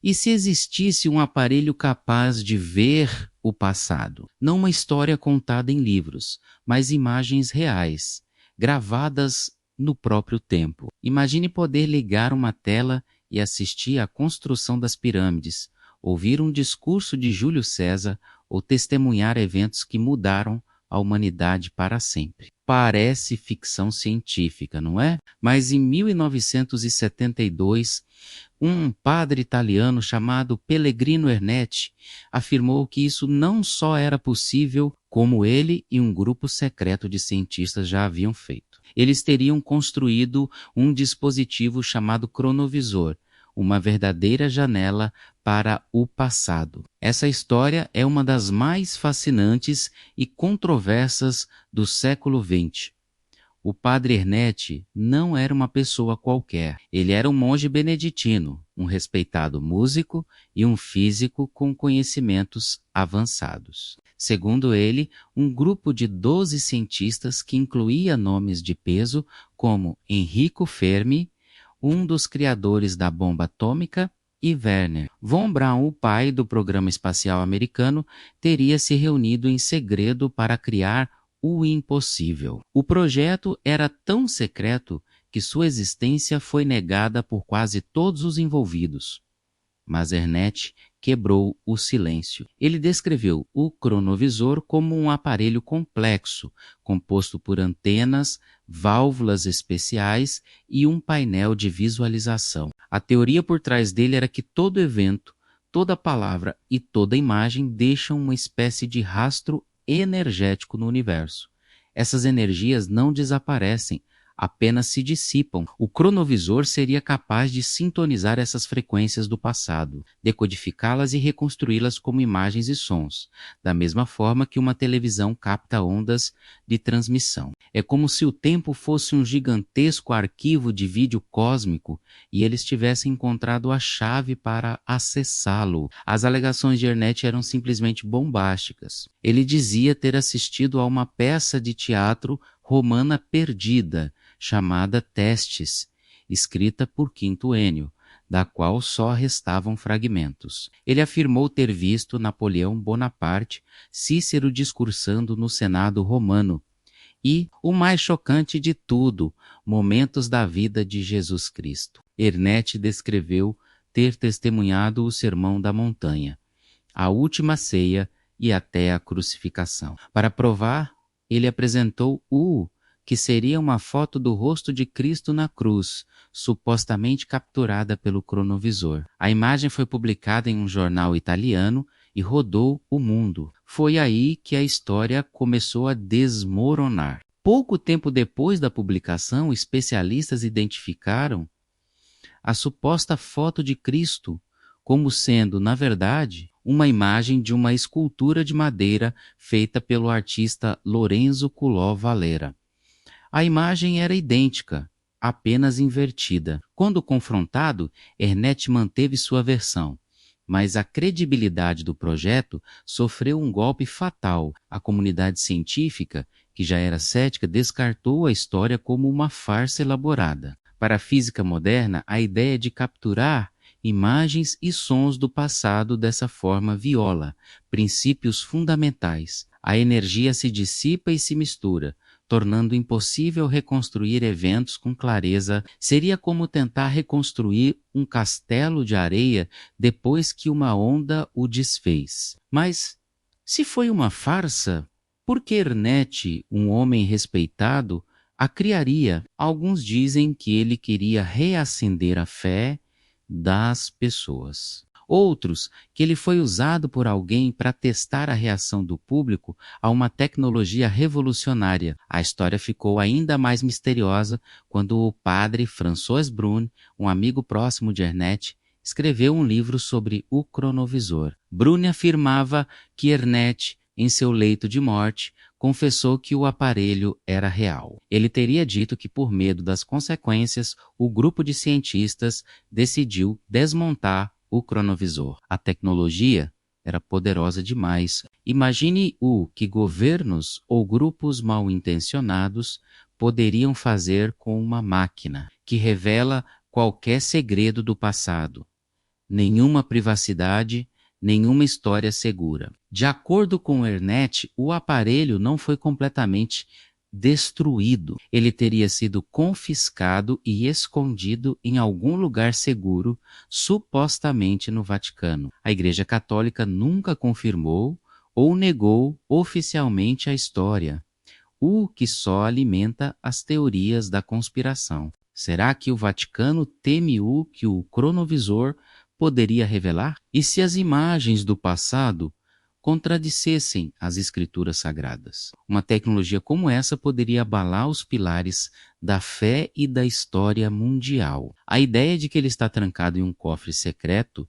E se existisse um aparelho capaz de ver o passado? Não uma história contada em livros, mas imagens reais, gravadas no próprio tempo. Imagine poder ligar uma tela e assistir à construção das pirâmides, ouvir um discurso de Júlio César ou testemunhar eventos que mudaram a humanidade para sempre. Parece ficção científica, não é? Mas em 1972, um padre italiano chamado Pellegrino Ernetti afirmou que isso não só era possível, como ele e um grupo secreto de cientistas já haviam feito. Eles teriam construído um dispositivo chamado cronovisor, uma verdadeira janela para o passado. Essa história é uma das mais fascinantes e controversas do século XX. O padre Ernetti não era uma pessoa qualquer. Ele era um monge beneditino, um respeitado músico e um físico com conhecimentos avançados. Segundo ele, um grupo de 12 cientistas que incluía nomes de peso como Enrico Fermi, um dos criadores da bomba atômica, e Werner von Braun, o pai do programa espacial americano, teria se reunido em segredo para criar o impossível. O projeto era tão secreto que sua existência foi negada por quase todos os envolvidos. Mas Ernetti quebrou o silêncio. Ele descreveu o cronovisor como um aparelho complexo, composto por antenas, válvulas especiais e um painel de visualização. A teoria por trás dele era que todo evento, toda palavra e toda imagem deixam uma espécie de rastro energético no universo. Essas energias não desaparecem, apenas se dissipam. O cronovisor seria capaz de sintonizar essas frequências do passado, decodificá-las e reconstruí-las como imagens e sons, da mesma forma que uma televisão capta ondas de transmissão. É como se o tempo fosse um gigantesco arquivo de vídeo cósmico e eles tivessem encontrado a chave para acessá-lo. As alegações de Ernetti eram simplesmente bombásticas. Ele dizia ter assistido a uma peça de teatro romana perdida, chamada Testes, escrita por Quinto Ênio, da qual só restavam fragmentos. Ele afirmou ter visto Napoleão Bonaparte, Cícero discursando no Senado romano e, o mais chocante de tudo, momentos da vida de Jesus Cristo. Ernetti descreveu ter testemunhado o Sermão da Montanha, a última ceia e até a crucificação. Para provar, ele apresentou que seria uma foto do rosto de Cristo na cruz, supostamente capturada pelo cronovisor. A imagem foi publicada em um jornal italiano e rodou o mundo. Foi aí que a história começou a desmoronar. Pouco tempo depois da publicação, especialistas identificaram a suposta foto de Cristo como sendo, na verdade, uma imagem de uma escultura de madeira feita pelo artista Lorenzo Culò Valera. A imagem era idêntica, apenas invertida. Quando confrontado, Ernetti manteve sua versão, mas a credibilidade do projeto sofreu um golpe fatal. A comunidade científica, que já era cética, descartou a história como uma farsa elaborada. Para a física moderna, a ideia de capturar imagens e sons do passado dessa forma viola princípios fundamentais. A energia se dissipa e se mistura, tornando impossível reconstruir eventos com clareza. Seria como tentar reconstruir um castelo de areia depois que uma onda o desfez. Mas, se foi uma farsa, por que Ernetti, um homem respeitado, a criaria? Alguns dizem que ele queria reacender a fé das pessoas. Outros, que ele foi usado por alguém para testar a reação do público a uma tecnologia revolucionária. A história ficou ainda mais misteriosa quando o padre François Brun, um amigo próximo de Ernetti, escreveu um livro sobre o cronovisor. Brun afirmava que Ernetti, em seu leito de morte, confessou que o aparelho era real. Ele teria dito que, por medo das consequências, o grupo de cientistas decidiu desmontar o cronovisor. A tecnologia era poderosa demais. Imagine o que governos ou grupos mal intencionados poderiam fazer com uma máquina que revela qualquer segredo do passado. nenhuma privacidade, nenhuma história segura. De acordo com Ernet, o aparelho não foi completamente destruído. Ele teria sido confiscado e escondido em algum lugar seguro, supostamente no Vaticano. A Igreja Católica nunca confirmou ou negou oficialmente a história, o que só alimenta as teorias da conspiração. Será que o Vaticano teme o que o cronovisor poderia revelar? E se as imagens do passado contradissessem as escrituras sagradas? Uma tecnologia como essa poderia abalar os pilares da fé e da história mundial. A ideia de que ele está trancado em um cofre secreto,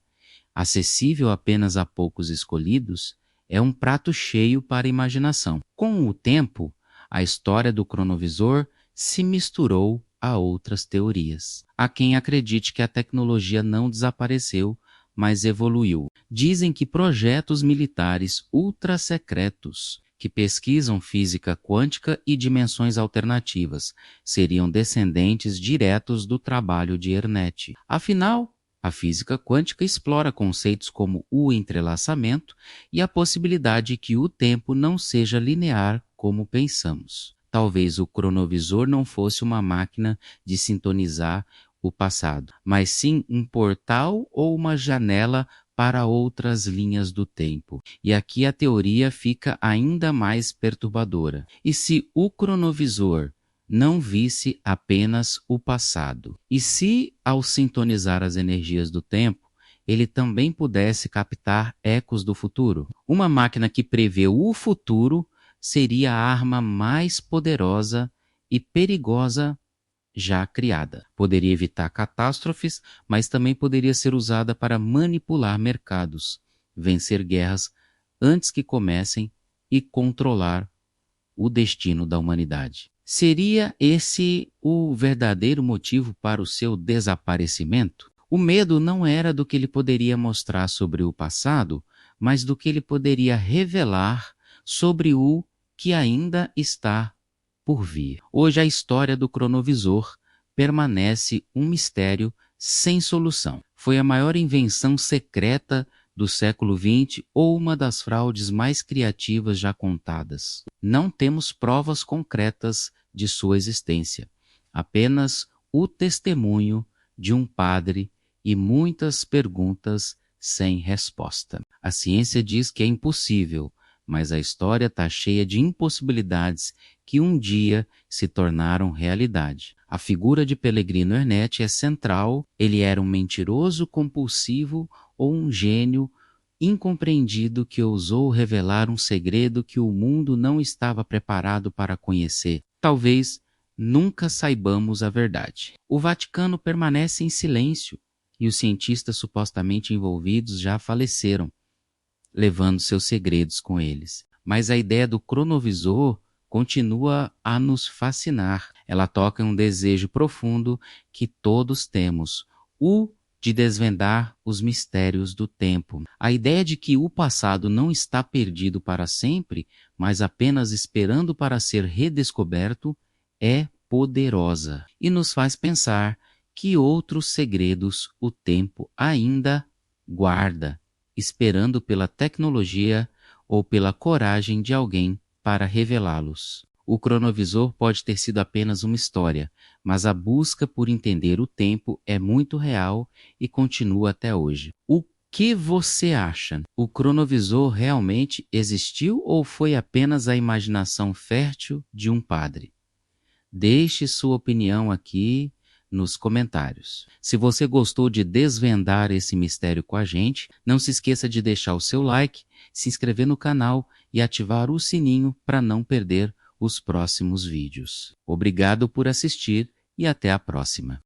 acessível apenas a poucos escolhidos, é um prato cheio para a imaginação. Com o tempo, a história do cronovisor se misturou a outras teorias. Há quem acredite que a tecnologia não desapareceu, mas evoluiu. Dizem que projetos militares ultra-secretos que pesquisam física quântica e dimensões alternativas seriam descendentes diretos do trabalho de Ernet. Afinal, a física quântica explora conceitos como o entrelaçamento e a possibilidade que o tempo não seja linear como pensamos. Talvez o cronovisor não fosse uma máquina de sintonizar o passado, mas sim um portal ou uma janela para outras linhas do tempo. E aqui a teoria fica ainda mais perturbadora. E se o cronovisor não visse apenas o passado? E se, ao sintonizar as energias do tempo, ele também pudesse captar ecos do futuro? Uma máquina que prevê o futuro seria a arma mais poderosa e perigosa já criada. Poderia evitar catástrofes, mas também poderia ser usada para manipular mercados, vencer guerras antes que comecem e controlar o destino da humanidade. Seria esse o verdadeiro motivo para o seu desaparecimento? O medo não era do que ele poderia mostrar sobre o passado, mas do que ele poderia revelar sobre o que ainda está por vir. Hoje a história do cronovisor permanece um mistério sem solução. Foi a maior invenção secreta do século XX ou uma das fraudes mais criativas já contadas. Não temos provas concretas de sua existência, apenas o testemunho de um padre e muitas perguntas sem resposta. A ciência diz que é impossível, mas a história está cheia de impossibilidades que um dia se tornaram realidade. A figura de Pellegrino Ernet é central. Ele era um mentiroso compulsivo ou um gênio incompreendido que ousou revelar um segredo que o mundo não estava preparado para conhecer. Talvez nunca saibamos a verdade. O Vaticano permanece em silêncio e os cientistas supostamente envolvidos já faleceram, levando seus segredos com eles. Mas a ideia do cronovisor continua a nos fascinar. Ela toca em um desejo profundo que todos temos, o de desvendar os mistérios do tempo. A ideia de que o passado não está perdido para sempre, mas apenas esperando para ser redescoberto, é poderosa e nos faz pensar que outros segredos o tempo ainda guarda, esperando pela tecnologia ou pela coragem de alguém para revelá-los. O cronovisor pode ter sido apenas uma história, mas a busca por entender o tempo é muito real e continua até hoje. O que você acha? O cronovisor realmente existiu ou foi apenas a imaginação fértil de um padre? Deixe sua opinião aqui nos comentários. Se você gostou de desvendar esse mistério com a gente, não se esqueça de deixar o seu like, se inscrever no canal e ativar o sininho para não perder os próximos vídeos. Obrigado por assistir e até a próxima.